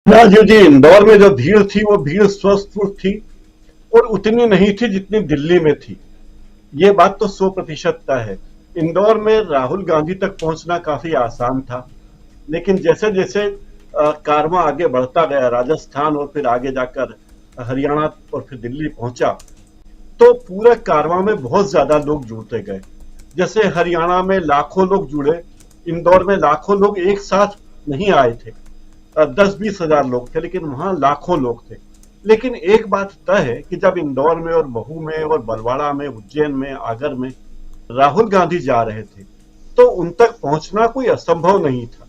राजीव जी, इंदौर में जो भीड़ थी वो भीड़ स्वस्थ थी और उतनी नहीं थी जितनी दिल्ली में थी। ये बात तो 100% तय है। इंदौर में राहुल गांधी तक पहुंचना काफी आसान था, लेकिन जैसे जैसे कारवां आगे बढ़ता गया, राजस्थान और फिर आगे जाकर हरियाणा और फिर दिल्ली पहुंचा, तो पूरे कारवां में बहुत ज्यादा लोग जुड़ते गए। जैसे हरियाणा में लाखों लोग जुड़े, इंदौर में लाखों लोग एक साथ नहीं आए थे। 10-20 हजार लोग थे, लेकिन वहां लाखों लोग थे। लेकिन एक बात तय है कि जब इंदौर में और महू में और बलवाड़ा में, उज्जैन में, आगर में राहुल गांधी जा रहे थे, तो उन तक पहुंचना कोई असंभव नहीं था।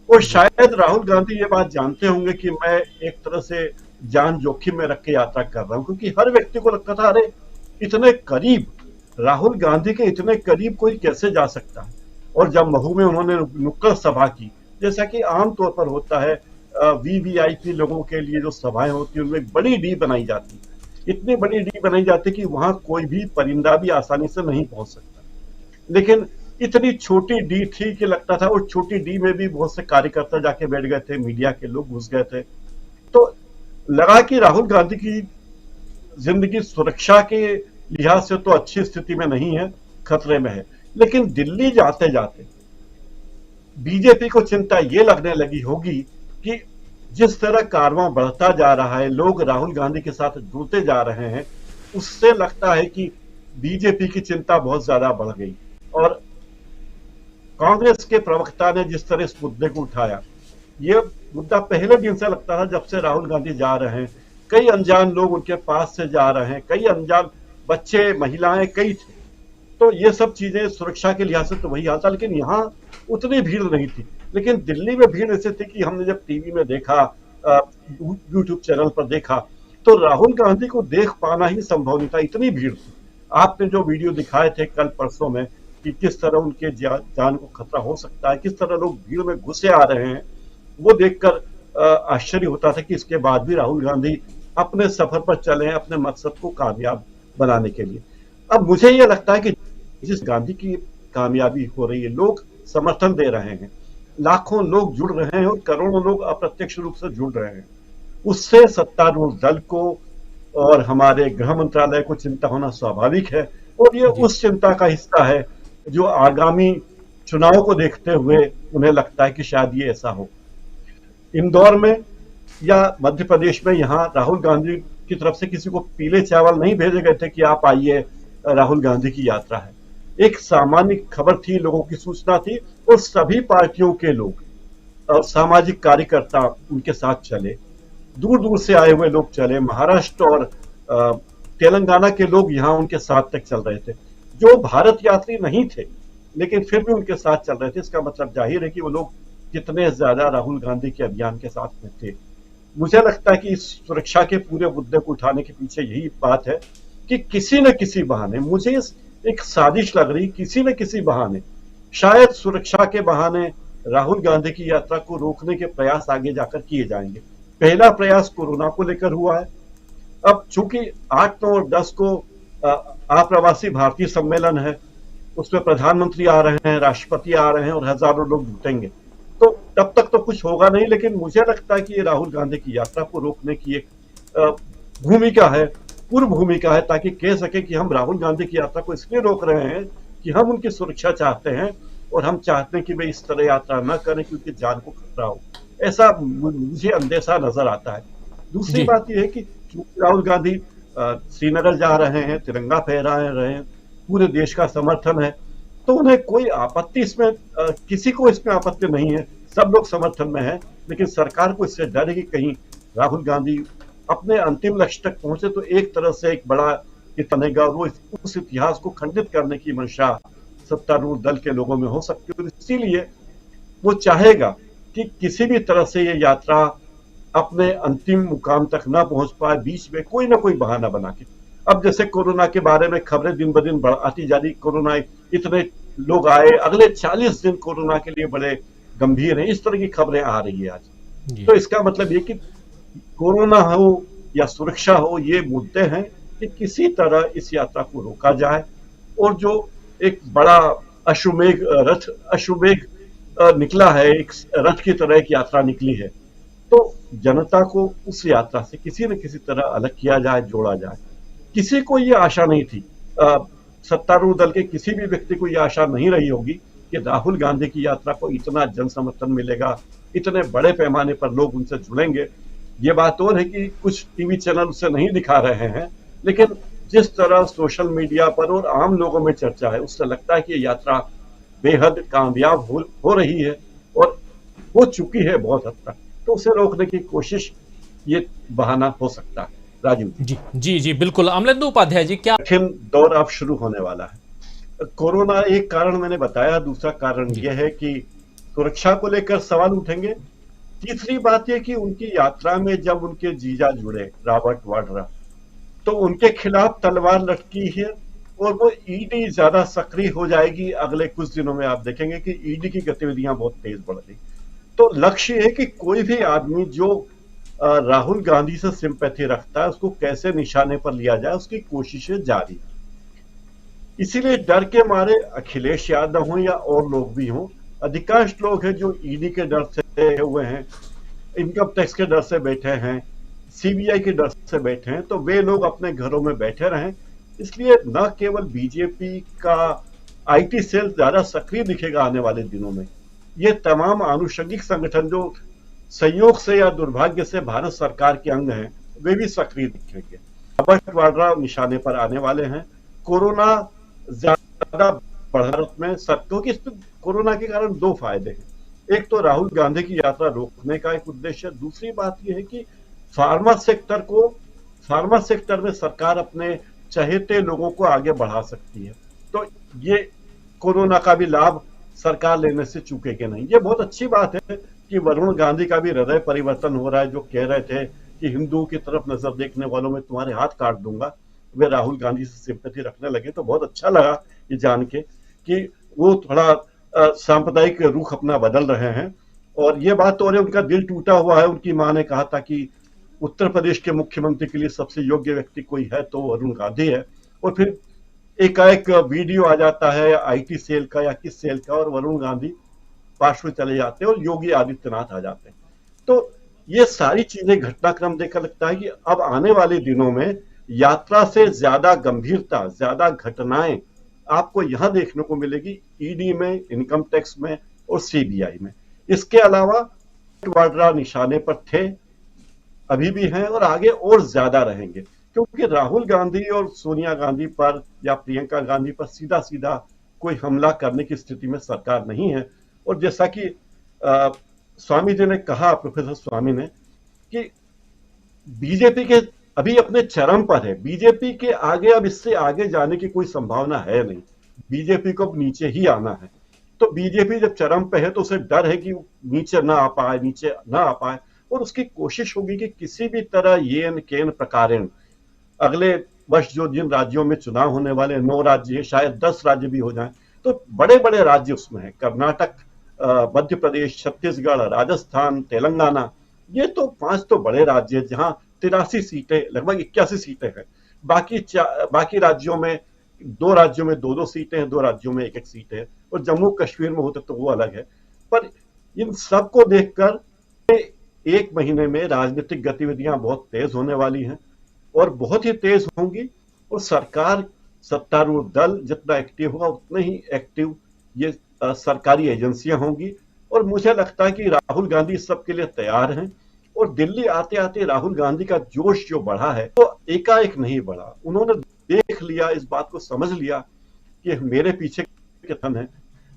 और जी। शायद राहुल गांधी ये बात जानते होंगे कि मैं एक तरह से जान जोखिम में रख के यात्रा कर रहा हूं, क्योंकि हर व्यक्ति को लगता था, अरे इतने करीब, राहुल गांधी के इतने करीब कोई कैसे जा सकता है। और जब महू में उन्होंने नुक्कड़ सभा की, जैसा कि आमतौर पर होता है, वीवीआईपी लोगों के लिए जो सभाएं होती है उनमें एक बड़ी डी बनाई जाती है, इतनी बड़ी डी बनाई जाती है कि वहां कोई भी परिंदा भी आसानी से नहीं पहुंच सकता। लेकिन इतनी छोटी डी थी कि लगता था उस छोटी डी में भी बहुत से कार्यकर्ता जाके बैठ गए थे, मीडिया के लोग घुस गए थे। तो लगा कि राहुल गांधी की जिंदगी सुरक्षा के लिहाज से तो अच्छी स्थिति में नहीं है, खतरे में है। लेकिन दिल्ली जाते जाते बीजेपी को चिंता ये लगने लगी होगी कि जिस तरह कारवां बढ़ता जा रहा है, लोग राहुल गांधी के साथ जुड़ते जा रहे हैं, उससे लगता है कि बीजेपी की चिंता बहुत ज्यादा बढ़ गई। और कांग्रेस के प्रवक्ता ने जिस तरह इस मुद्दे को उठाया, ये मुद्दा पहले दिन से लगता था, जब से राहुल गांधी जा रहे हैं, कई अनजान लोग उनके पास से जा रहे हैं, कई अनजान बच्चे, महिलाएं कई थे। तो ये सब चीजें सुरक्षा के लिहाज से तो वही हाल था, लेकिन यहाँ उतनी भीड़ नहीं थी। लेकिन दिल्ली में भीड़ ऐसे थी कि हमने जब टीवी में देखा, यूट्यूब चैनल पर देखा, तो राहुल गांधी को देख पाना ही संभव नहीं था, इतनी भीड़ थी। आपने जो वीडियो दिखाए थे कल परसों में कि किस तरह उनके जान को खतरा हो सकता है, किस तरह लोग भीड़ में घुसे आ रहे हैं, वो देखकर आश्चर्य होता था कि इसके बाद भी राहुल गांधी अपने सफर पर चले हैं, अपने मकसद को कामयाब बनाने के लिए। अब मुझे ये लगता है कि जिस गांधी की कामयाबी हो रही है, लोग समर्थन दे रहे हैं, लाखों लोग जुड़ रहे हैं और करोड़ों लोग अप्रत्यक्ष रूप से जुड़ रहे हैं, उससे सत्तारूढ़ दल को और हमारे गृह मंत्रालय को चिंता होना स्वाभाविक है। और ये जी। उस चिंता का हिस्सा है जो आगामी चुनाव को देखते हुए उन्हें लगता है कि शायद ये ऐसा हो। इंदौर में या मध्य प्रदेश में यहाँ राहुल गांधी की तरफ से किसी को पीले चावल नहीं भेजे गए थे कि आप आइए, राहुल गांधी की यात्रा है। एक सामान्य खबर थी, लोगों की सूचना थी, और सभी पार्टियों के लोग और सामाजिक कार्यकर्ता उनके साथ चले, दूर दूर से आए हुए लोग चले, महाराष्ट्र और तेलंगाना के लोग यहाँ उनके साथ तक चल रहे थे, जो भारत यात्री नहीं थे लेकिन फिर भी उनके साथ चल रहे थे। इसका मतलब जाहिर है कि वो लोग कितने ज्यादा राहुल गांधी के अभियान के साथ में थे। मुझे लगता है कि इस सुरक्षा के पूरे मुद्दे को उठाने के पीछे यही बात है कि किसी न किसी बहाने, मुझे एक साजिश लग रही, किसी न किसी बहाने, शायद सुरक्षा के बहाने राहुल गांधी की यात्रा को रोकने के प्रयास आगे जाकर किए जाएंगे। पहला प्रयास कोरोना को लेकर हुआ है। अब चूंकि 8, 9 और 10 को अप्रवासी भारतीय सम्मेलन है, उसमें प्रधानमंत्री आ रहे हैं, राष्ट्रपति आ रहे हैं और हजारों लोग जुटेंगे, तो तब तक तो कुछ होगा नहीं। लेकिन मुझे लगता है कि ये राहुल गांधी की यात्रा को रोकने की एक भूमिका है, पूर्व भूमिका है, ताकि कह सके कि हम राहुल गांधी की यात्रा को इसलिए रोक रहे हैं कि हम उनकी सुरक्षा चाहते हैं और हम चाहते हैं कि वे इस तरह यात्रा न करें क्योंकि जान को खतरा हो। ऐसा मुझे अंदेशा नजर आता है। दूसरी जी। बात यह है कि राहुल गांधी श्रीनगर जा रहे हैं, तिरंगा फहरा रहे हैं, पूरे देश का समर्थन है, तो उन्हें कोई आपत्ति इसमें, किसी को इसमें आपत्ति नहीं है, सब लोग समर्थन में है। लेकिन सरकार को इससे डर है कि कहीं राहुल गांधी अपने अंतिम लक्ष्य तक पहुंचे तो एक तरह से एक बड़ा बनेगा, और वो उस इतिहास को खंडित करने की मंशा सत्तारूढ़ दल के लोगों में हो सकती है। इसीलिए वो चाहेगा कि किसी भी तरह से ये यात्रा अपने अंतिम मुकाम तक ना पहुंच पाए, बीच में कोई ना कोई बहाना बना के। अब जैसे कोरोना के बारे में खबरें दिन ब दिन बढ़ती जा रही, कोरोना इतने लोग आए, अगले 40 दिन कोरोना के लिए बड़े गंभीर हैं, इस तरह की खबरें आ रही है आज। जी। तो इसका मतलब ये कि कोरोना हो या सुरक्षा हो, ये मुद्दे हैं कि किसी तरह इस यात्रा को रोका जाए। और जो एक बड़ा अश्वमेघ निकला है, एक रथ की तरह एक यात्रा निकली है, तो जनता को उस यात्रा से किसी न किसी तरह अलग किया जाए, जोड़ा जाए। किसी को ये आशा नहीं थी, सत्तारूढ़ दल के किसी भी व्यक्ति को ये आशा नहीं रही होगी कि राहुल गांधी की यात्रा को इतना जन समर्थन मिलेगा, इतने बड़े पैमाने पर लोग उनसे जुड़ेंगे। ये बात और है कि कुछ टीवी चैनल उसे नहीं दिखा रहे हैं, लेकिन जिस तरह सोशल मीडिया पर और आम लोगों में चर्चा है, उससे लगता है कि ये यात्रा बेहद कामयाब हो रही है और हो चुकी है बहुत हद तक। तो उसे रोकने की कोशिश ये बहाना हो सकता है। राजीव जी जी जी बिल्कुल। अमलेंदु उपाध्याय जी, क्या कठिन दौर अब शुरू होने वाला है। कोरोना एक कारण मैंने बताया, दूसरा कारण यह है कि सुरक्षा को लेकर सवाल उठेंगे। तीसरी बात यह कि उनकी यात्रा में जब उनके जीजा जुड़े रॉबर्ट वाड्रा, तो उनके खिलाफ तलवार लटकी है और वो ईडी ज्यादा सक्रिय हो जाएगी। अगले कुछ दिनों में आप देखेंगे कि ईडी की गतिविधियां बहुत तेज बढ़ रही। तो लक्ष्य है कि कोई भी आदमी जो राहुल गांधी से सिंपैथी रखता है उसको कैसे निशाने पर लिया जाए, उसकी कोशिशें जारी हैं। इसीलिए डर के मारे अखिलेश यादव हों या और लोग भी हों, अधिकांश लोग हैं जो ईडी के डर से हुए हैं, इनकम टैक्स के डर से बैठे हैं, सीबीआई के डर से बैठे हैं, तो वे लोग अपने घरों में बैठे रहें। इसलिए न केवल बीजेपी का आईटी सेल ज्यादा सक्रिय दिखेगा आने वाले दिनों में, ये तमाम आनुषंगिक संगठन जो संयोग से या दुर्भाग्य से भारत सरकार के अंग हैं, वे भी सक्रिय दिखेंगे। रॉबर्ट वाड्रा निशाने पर आने वाले हैं। कोरोना ज्यादा भारत में क्योंकि कोरोना के कारण दो फायदे हैं। एक तो राहुल गांधी की यात्रा रोकने का एक उद्देश्य है, दूसरी बात यह है कि फार्मा सेक्टर में सरकार अपने चहेते लोगों को आगे बढ़ा सकती है। तो ये कोरोना का भी लाभ सरकार लेने से चूकेगी नहीं। ये बहुत अच्छी बात है कि वरुण गांधी का भी हृदय परिवर्तन हो रहा है, जो कह रहे थे कि हिंदुओं की तरफ नजर देखने वालों में तुम्हारे हाथ काट दूंगा, वे राहुल गांधी से सिंपैथी रखने लगे। तो बहुत अच्छा लगा ये जान के कि वो थोड़ा सांप्रदायिक रुख अपना बदल रहे हैं। और ये बात तो उनका दिल टूटा हुआ है। उनकी मां ने कहा था कि उत्तर प्रदेश के मुख्यमंत्री के लिए सबसे योग्य व्यक्ति कोई है तो वरुण गांधी है, और फिर एकाएक वीडियो आ जाता है आईटी सेल का या किस सेल का, और वरुण गांधी पार्श्व चले जाते हैं और योगी आदित्यनाथ आ जाते हैं। तो ये सारी चीजें घटनाक्रम देखकर लगता है कि अब आने वाले दिनों में यात्रा से ज्यादा गंभीरता, ज्यादा घटनाएं आपको यहां देखने को मिलेगी, ईडी में, इनकम टैक्स में और सीबीआई में। इसके अलावा वाड्रा निशाने पर थे, अभी भी हैं और आगे और ज्यादा रहेंगे, क्योंकि राहुल गांधी और सोनिया गांधी पर या प्रियंका गांधी पर सीधा सीधा कोई हमला करने की स्थिति में सरकार नहीं है। और जैसा कि स्वामी जी ने कहा, प्रोफेसर स्वामी ने, कि बीजेपी के अभी अपने चरम पर है, बीजेपी के आगे अब इससे आगे जाने की कोई संभावना है नहीं, बीजेपी को अब नीचे ही आना है। तो बीजेपी जब चरम पे है तो उसे डर है कि नीचे ना आ पाए, और उसकी कोशिश होगी कि किसी भी तरह येन केन प्रकारेण अगले वर्ष जो जिन राज्यों में चुनाव होने वाले 9 राज्य है, शायद 10 राज्य भी हो जाएं, तो बड़े बड़े राज्य उसमें है, कर्नाटक, मध्य प्रदेश, छत्तीसगढ़, राजस्थान, तेलंगाना, ये तो 5 तो बड़े राज्य हैं जहां 83 सीटें, लगभग 81 सीटें हैं। बाकी राज्यों में 2 राज्यों में 2-2 सीटें हैं, 2 राज्यों में 1-1 सीट है, और जम्मू कश्मीर में होते तो वो अलग है। पर इन सबको देखकर 1 महीने में राजनीतिक गतिविधियां बहुत तेज होने वाली हैं और बहुत ही तेज होंगी, और सरकार, सत्तारूढ़ दल जितना एक्टिव होगा उतने ही एक्टिव ये सरकारी एजेंसियां होंगी। और मुझे लगता है कि राहुल गांधी इस सब के लिए तैयार हैं, और दिल्ली आते आते राहुल गांधी का जोश जो बढ़ा है वो एकाएक नहीं बढ़ा। उन्होंने देख लिया, इस बात को समझ लिया कि मेरे पीछे कितन है।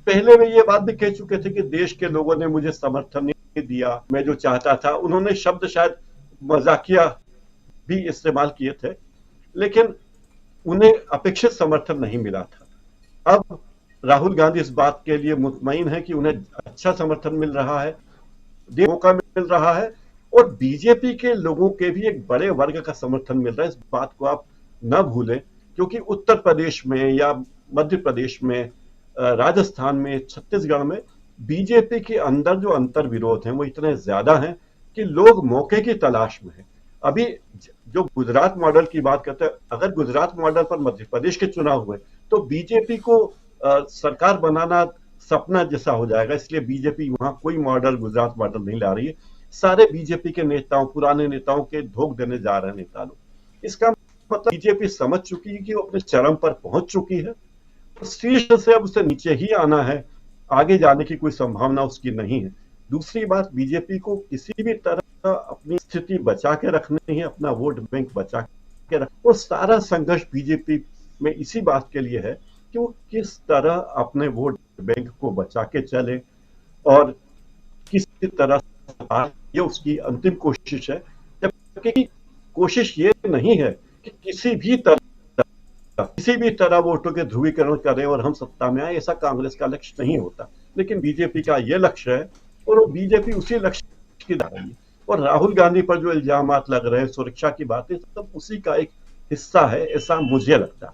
पहले वे ये बात भी कह चुके थे कि देश के लोगों ने मुझे समर्थन नहीं दिया, मैं जो चाहता था, उन्होंने शब्द शायद मजाकिया भी इस्तेमाल किए थे, लेकिन उन्हें अपेक्षित समर्थन नहीं मिला था। अब राहुल गांधी इस बात के लिए मुतमईन है कि उन्हें अच्छा समर्थन मिल रहा है, मौका मिल रहा है, और बीजेपी के लोगों के भी एक बड़े वर्ग का समर्थन मिल रहा है। इस बात को आप न भूलें, क्योंकि उत्तर प्रदेश में या मध्य प्रदेश में, राजस्थान में, छत्तीसगढ़ में बीजेपी के अंदर जो अंतर विरोध हैं वो इतने ज्यादा हैं कि लोग मौके की तलाश में हैं। अभी जो गुजरात मॉडल की बात करते हैं, अगर गुजरात मॉडल पर मध्य प्रदेश के चुनाव हुए तो बीजेपी को सरकार बनाना सपना जैसा हो जाएगा। इसलिए बीजेपी वहां कोई मॉडल, गुजरात मॉडल नहीं ला रही है। सारे बीजेपी के नेताओं, पुराने नेताओं के धोख देने जा रहे हैं नेता लोग। इसका मतलब बीजेपी समझ चुकी है कि वो अपने चरम पर पहुंच चुकी है, शीर्ष से अब उसे नीचे ही आना है, आगे जाने की कोई संभावना उसकी नहीं है। दूसरी बात, बीजेपी को किसी भी तरह अपनी स्थिति बचा के रखनी है, अपना वोट बैंक बचा के रख, और सारा संघर्ष बीजेपी में इसी बात के लिए है कि वो किस तरह अपने वोट बैंक को बचा के चले, और किसी तरह ये उसकी अंतिम कोशिश है। जबकि कोशिश ये नहीं है कि किसी भी तरह वोटों के ध्रुवीकरण करें और हम सत्ता में आए, ऐसा कांग्रेस का लक्ष्य नहीं होता। लेकिन बीजेपी का यह लक्ष्य है और वो बीजेपी उसी लक्ष्य की जा रही है। और राहुल गांधी पर जो इल्जामात लग रहे हैं, सुरक्षा की बातें, सब उसी का एक हिस्सा है, ऐसा मुझे लगता है।